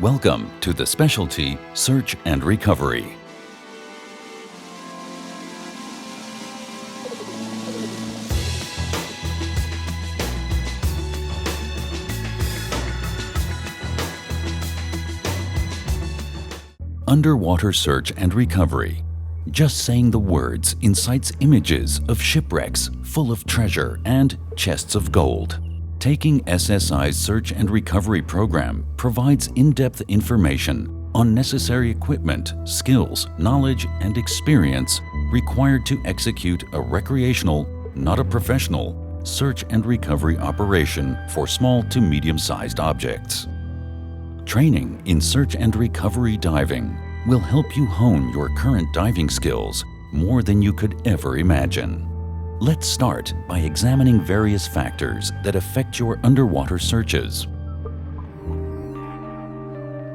Welcome to the Specialty Search and Recovery. Underwater search and recovery. Just saying the words incites images of shipwrecks full of treasure and chests of gold. Taking SSI's search and recovery program provides in-depth information on necessary equipment, skills, knowledge, and experience required to execute a recreational, not a professional, search and recovery operation for small to medium-sized objects. Training in search and recovery diving will help you hone your current diving skills more than you could ever imagine. Let's start by examining various factors that affect your underwater searches.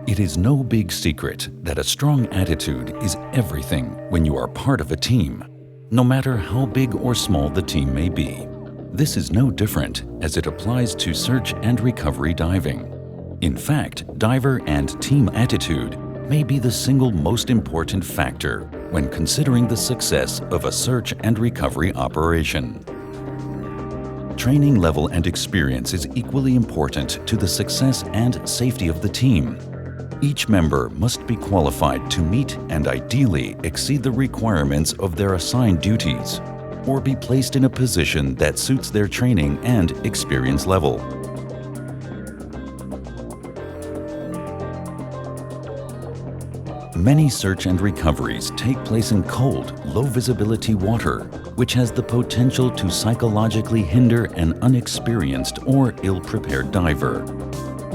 It is no big secret that a strong attitude is everything when you are part of a team, no matter how big or small the team may be. This is no different as it applies to search and recovery diving. In fact, diver and team attitude may be the single most important factor when considering the success of a search and recovery operation. Training level and experience is equally important to the success and safety of the team. Each member must be qualified to meet and ideally exceed the requirements of their assigned duties, or be placed in a position that suits their training and experience level. Many search and recoveries take place in cold, low-visibility water, which has the potential to psychologically hinder an unexperienced or ill-prepared diver.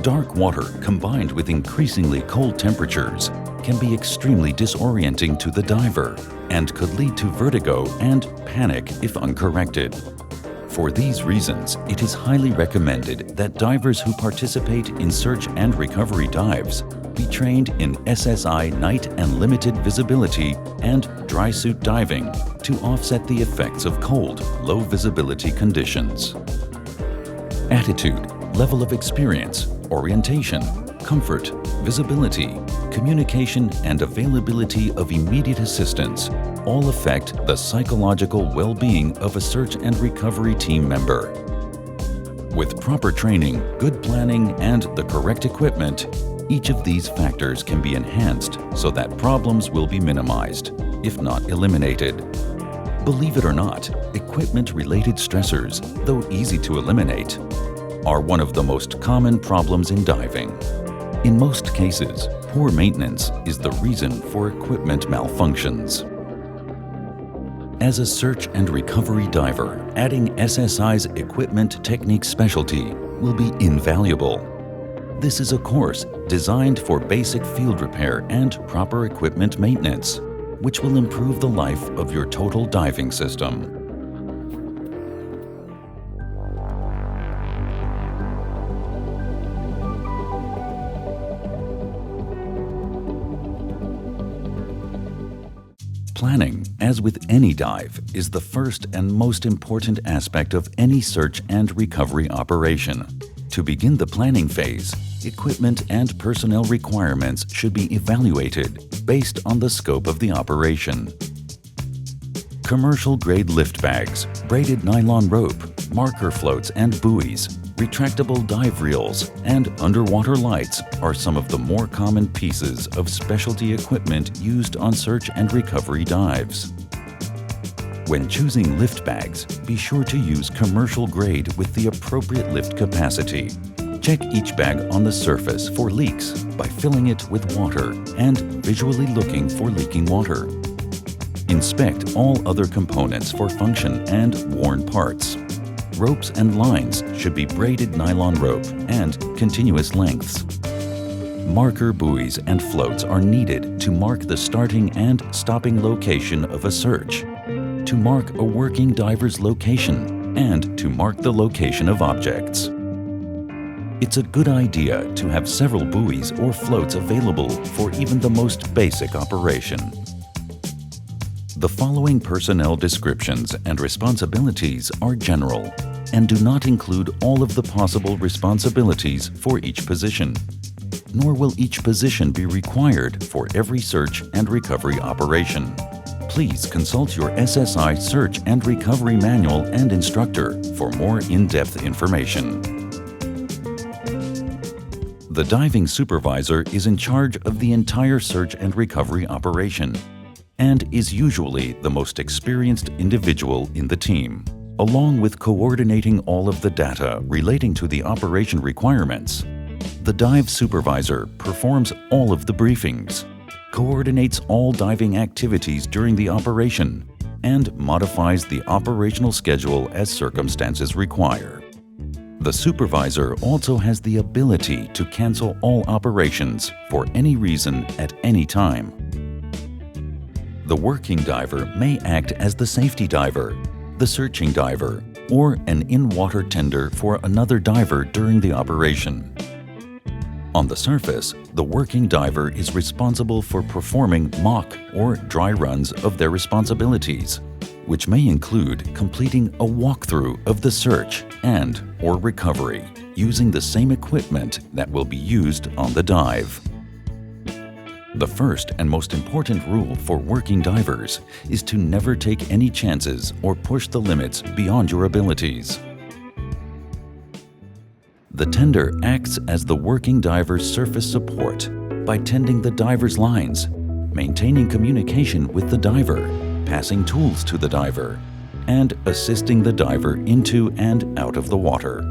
Dark water combined with increasingly cold temperatures can be extremely disorienting to the diver and could lead to vertigo and panic if uncorrected. For these reasons, it is highly recommended that divers who participate in search and recovery dives be trained in SSI night and limited visibility and dry suit diving to offset the effects of cold, low visibility conditions. Attitude, level of experience, orientation, comfort, visibility, communication, and availability of immediate assistance all affect the psychological well-being of a search and recovery team member. With proper training, good planning, and the correct equipment, each of these factors can be enhanced so that problems will be minimized, if not eliminated. Believe it or not, equipment-related stressors, though easy to eliminate, are one of the most common problems in diving. In most cases, poor maintenance is the reason for equipment malfunctions. As a search and recovery diver, adding SSI's equipment technique specialty will be invaluable. This is a course designed for basic field repair and proper equipment maintenance, which will improve the life of your total diving system. Planning, as with any dive, is the first and most important aspect of any search and recovery operation. To begin the planning phase, equipment and personnel requirements should be evaluated based on the scope of the operation. Commercial-grade lift bags, braided nylon rope, marker floats and buoys, retractable dive reels, and underwater lights are some of the more common pieces of specialty equipment used on search and recovery dives. When choosing lift bags, be sure to use commercial grade with the appropriate lift capacity. Check each bag on the surface for leaks by filling it with water and visually looking for leaking water. Inspect all other components for function and worn parts. Ropes and lines should be braided nylon rope and continuous lengths. Marker buoys and floats are needed to mark the starting and stopping location of a search, to mark a working diver's location, and to mark the location of objects. It's a good idea to have several buoys or floats available for even the most basic operation. The following personnel descriptions and responsibilities are general and do not include all of the possible responsibilities for each position. nor will each position be required for every search and recovery operation. Please consult your SSI Search and Recovery Manual and instructor for more in-depth information. The diving supervisor is in charge of the entire search and recovery operation and is usually the most experienced individual in the team. Along with coordinating all of the data relating to the operation requirements, the dive supervisor performs all of the briefings, coordinates all diving activities during the operation, and modifies the operational schedule as circumstances require. The supervisor also has the ability to cancel all operations for any reason at any time. The working diver may act as the safety diver, the searching diver, or an in-water tender for another diver during the operation. On the surface, the working diver is responsible for performing mock or dry runs of their responsibilities, which may include completing a walkthrough of the search and/or recovery using the same equipment that will be used on the dive. The first and most important rule for working divers is to never take any chances or push the limits beyond your abilities. The tender acts as the working diver's surface support by tending the diver's lines, maintaining communication with the diver, passing tools to the diver, and assisting the diver into and out of the water.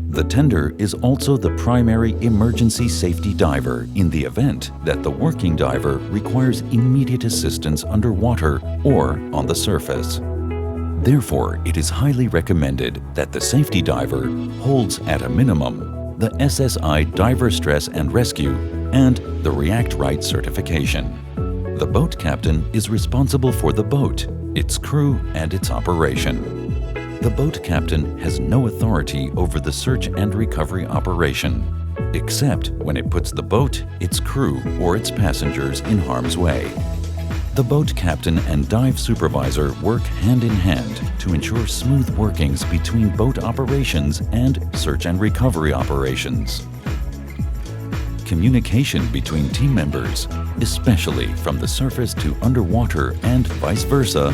The tender is also the primary emergency safety diver in the event that the working diver requires immediate assistance underwater or on the surface. Therefore, it is highly recommended that the safety diver holds at a minimum the SSI Diver Stress and Rescue and the React Right certification. The boat captain is responsible for the boat, its crew, and its operation. The boat captain has no authority over the search and recovery operation, except when it puts the boat, its crew, or its passengers in harm's way. The boat captain and dive supervisor work hand in hand to ensure smooth workings between boat operations and search and recovery operations. Communication between team members, especially from the surface to underwater and vice versa,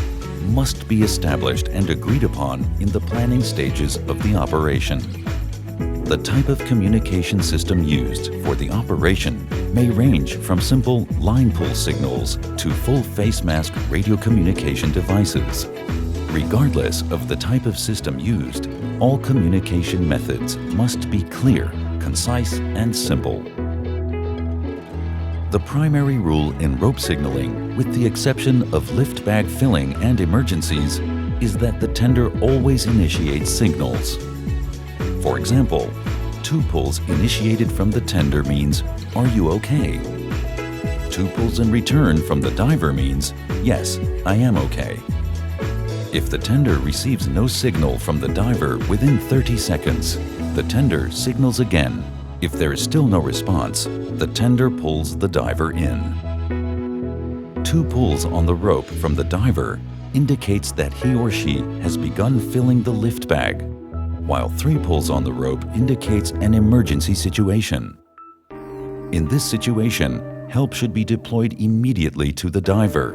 must be established and agreed upon in the planning stages of the operation. The type of communication system used for the operation may range from simple line pull signals to full face mask radio communication devices. Regardless of the type of system used, all communication methods must be clear, concise, and simple. The primary rule in rope signaling, with the exception of lift bag filling and emergencies, is that the tender always initiates signals. For example, 2 pulls initiated from the tender means, "Are you okay?" 2 pulls in return from the diver means, "Yes, I am okay." If the tender receives no signal from the diver within 30 seconds, the tender signals again. If there is still no response, the tender pulls the diver in. 2 pulls on the rope from the diver indicates that he or she has begun filling the lift bag, while 3 pulls on the rope indicates an emergency situation. In this situation, help should be deployed immediately to the diver.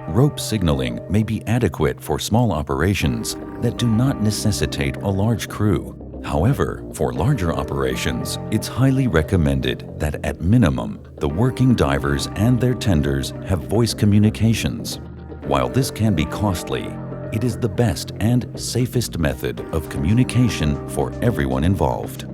Rope signaling may be adequate for small operations that do not necessitate a large crew. However, for larger operations, it's highly recommended that at minimum, the working divers and their tenders have voice communications. While this can be costly, it is the best and safest method of communication for everyone involved.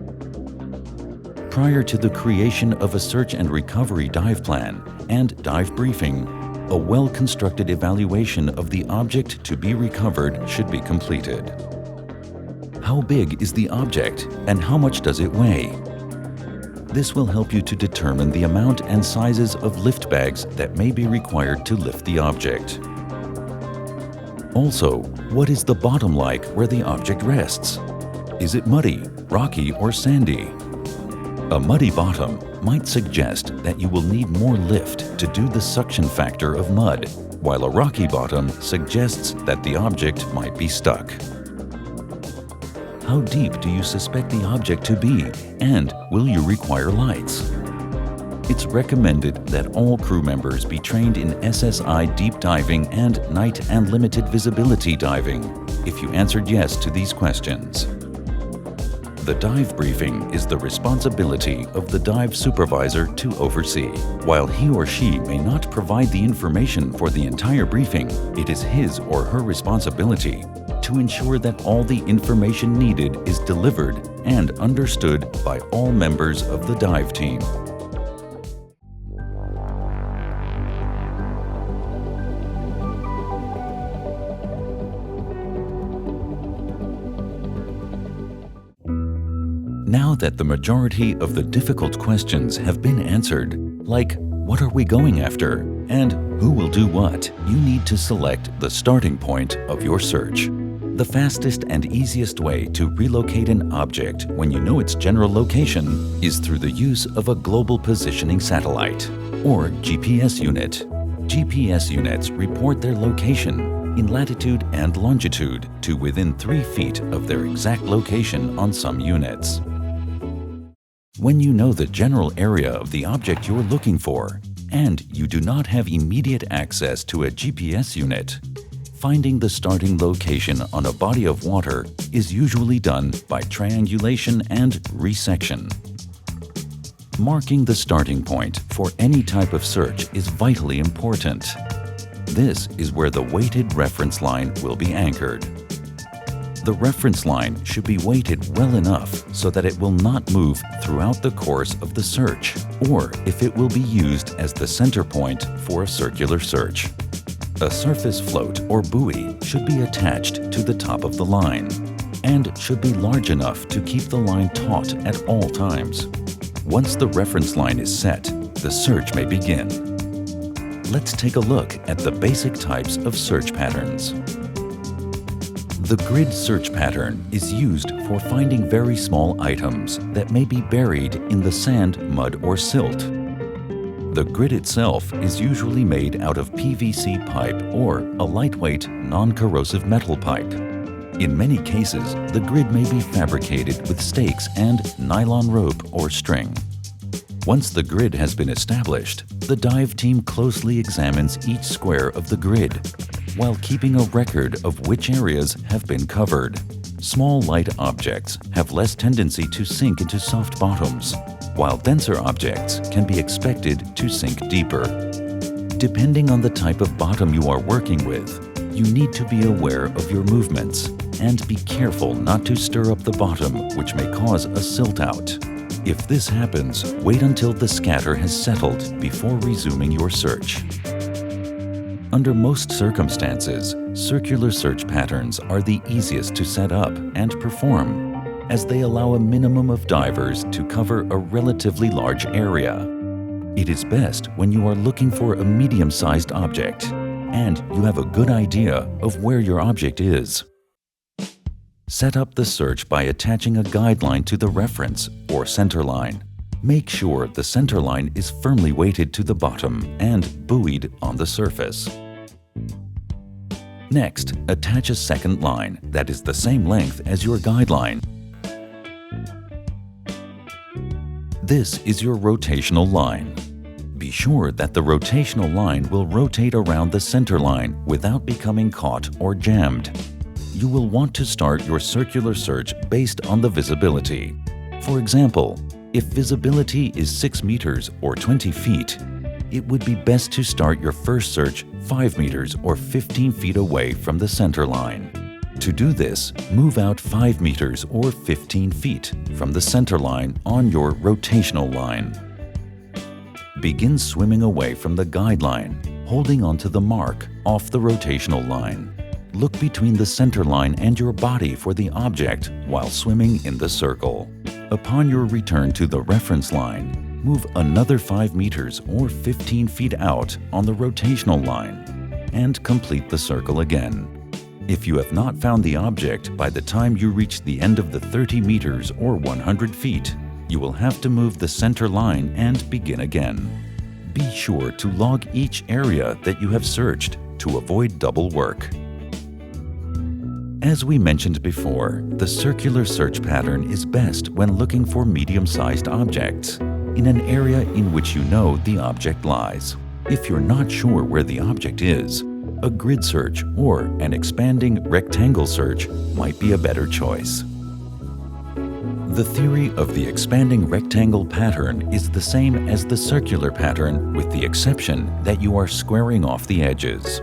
Prior to the creation of a search and recovery dive plan and dive briefing, a well-constructed evaluation of the object to be recovered should be completed. How big is the object and how much does it weigh? This will help you to determine the amount and sizes of lift bags that may be required to lift the object. Also, what is the bottom like where the object rests? Is it muddy, rocky, or sandy? A muddy bottom might suggest that you will need more lift to do the suction factor of mud, while a rocky bottom suggests that the object might be stuck. How deep do you suspect the object to be, and will you require lights? It's recommended that all crew members be trained in SSI deep diving and night and limited visibility diving if you answered yes to these questions. The dive briefing is the responsibility of the dive supervisor to oversee. While he or she may not provide the information for the entire briefing, it is his or her responsibility to ensure that all the information needed is delivered and understood by all members of the dive team. Now that the majority of the difficult questions have been answered, like what are we going after and who will do what, you need to select the starting point of your search. The fastest and easiest way to relocate an object when you know its general location is through the use of a global positioning satellite, or GPS unit. GPS units report their location in latitude and longitude to within 3 feet of their exact location on some units. When you know the general area of the object you're looking for, and you do not have immediate access to a GPS unit, finding the starting location on a body of water is usually done by triangulation and resection. Marking the starting point for any type of search is vitally important. This is where the weighted reference line will be anchored. The reference line should be weighted well enough so that it will not move throughout the course of the search, or if it will be used as the center point for a circular search. A surface float or buoy should be attached to the top of the line and should be large enough to keep the line taut at all times. Once the reference line is set, the search may begin. Let's take a look at the basic types of search patterns. The grid search pattern is used for finding very small items that may be buried in the sand, mud, or silt. The grid itself is usually made out of PVC pipe or a lightweight, non-corrosive metal pipe. In many cases, the grid may be fabricated with stakes and nylon rope or string. Once the grid has been established, the dive team closely examines each square of the grid, while keeping a record of which areas have been covered. Small light objects have less tendency to sink into soft bottoms, while denser objects can be expected to sink deeper. Depending on the type of bottom you are working with, you need to be aware of your movements and be careful not to stir up the bottom, which may cause a silt out. If this happens, wait until the scatter has settled before resuming your search. Under most circumstances, circular search patterns are the easiest to set up and perform, as they allow a minimum of divers to cover a relatively large area. It is best when you are looking for a medium-sized object and you have a good idea of where your object is. Set up the search by attaching a guideline to the reference or center line. Make sure the center line is firmly weighted to the bottom and buoyed on the surface. Next, attach a second line that is the same length as your guideline. This is your rotational line. Be sure that the rotational line will rotate around the center line without becoming caught or jammed. You will want to start your circular search based on the visibility. For example, if visibility is 6 meters or 20 feet, it would be best to start your first search 5 meters or 15 feet away from the center line. To do this, move out 5 meters or 15 feet from the center line on your rotational line. Begin swimming away from the guideline, holding onto the mark off the rotational line. Look between the center line and your body for the object while swimming in the circle. Upon your return to the reference line, move another 5 meters or 15 feet out on the rotational line and complete the circle again. If you have not found the object by the time you reach the end of the 30 meters or 100 feet, you will have to move the center line and begin again. Be sure to log each area that you have searched to avoid double work. As we mentioned before, the circular search pattern is best when looking for medium-sized objects. in an area in which you know the object lies. If you're not sure where the object is, a grid search or an expanding rectangle search might be a better choice. The theory of the expanding rectangle pattern is the same as the circular pattern, with the exception that you are squaring off the edges.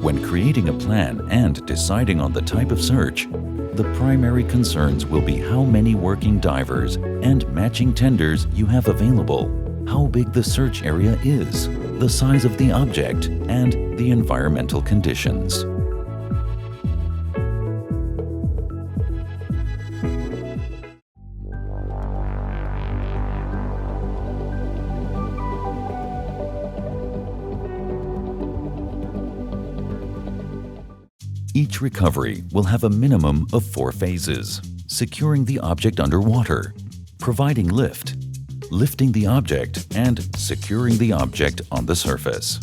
When creating a plan and deciding on the type of search, the primary concerns will be how many working divers and matching tenders you have available, how big the search area is, the size of the object, and the environmental conditions. Each recovery will have a minimum of 4 phases: securing the object underwater, providing lift, lifting the object, and securing the object on the surface.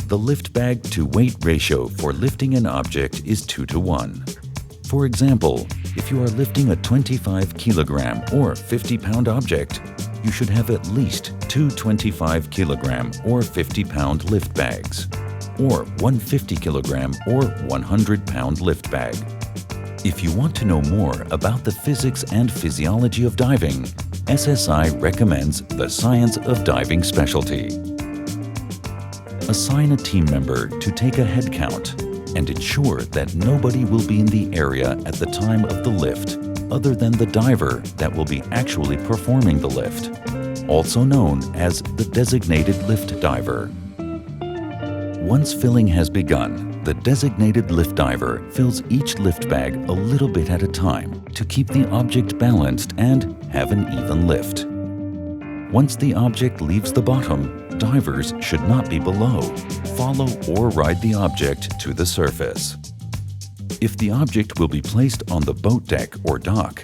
The lift bag to weight ratio for lifting an object is 2:1. For example, if you are lifting a 25 kilogram or 50-pound object, you should have at least 2 25 kilogram or 50-pound lift bags, or 1 50 kilogram or 100-pound lift bag. If you want to know more about the physics and physiology of diving, SSI recommends the Science of Diving specialty. Assign a team member to take a head count and ensure that nobody will be in the area at the time of the lift other than the diver that will be actually performing the lift, also known as the designated lift diver. Once filling has begun, the designated lift diver fills each lift bag a little bit at a time to keep the object balanced and have an even lift. Once the object leaves the bottom, divers should not be below, follow or ride the object to the surface. If the object will be placed on the boat deck or dock,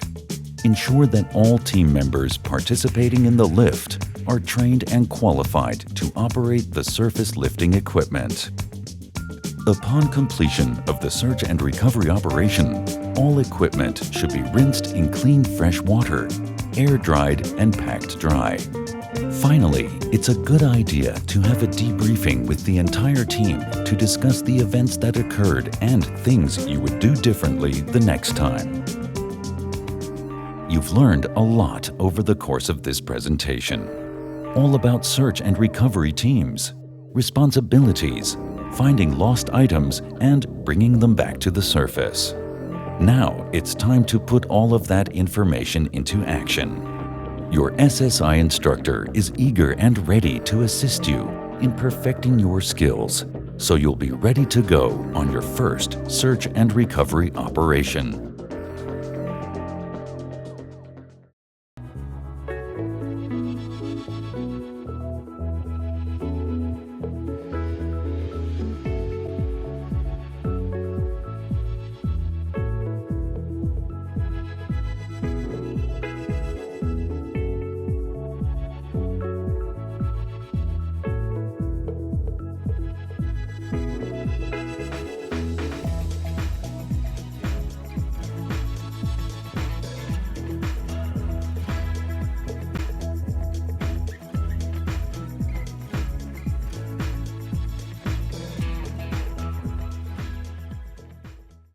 ensure that all team members participating in the lift are trained and qualified to operate the surface lifting equipment. Upon completion of the search and recovery operation, all equipment should be rinsed in clean fresh water, air-dried and packed dry. Finally, it's a good idea to have a debriefing with the entire team to discuss the events that occurred and things you would do differently the next time. You've learned a lot over the course of this presentation, all about search and recovery teams, responsibilities, finding lost items, and bringing them back to the surface. Now it's time to put all of that information into action. Your SSI instructor is eager and ready to assist you in perfecting your skills, so you'll be ready to go on your first search and recovery operation.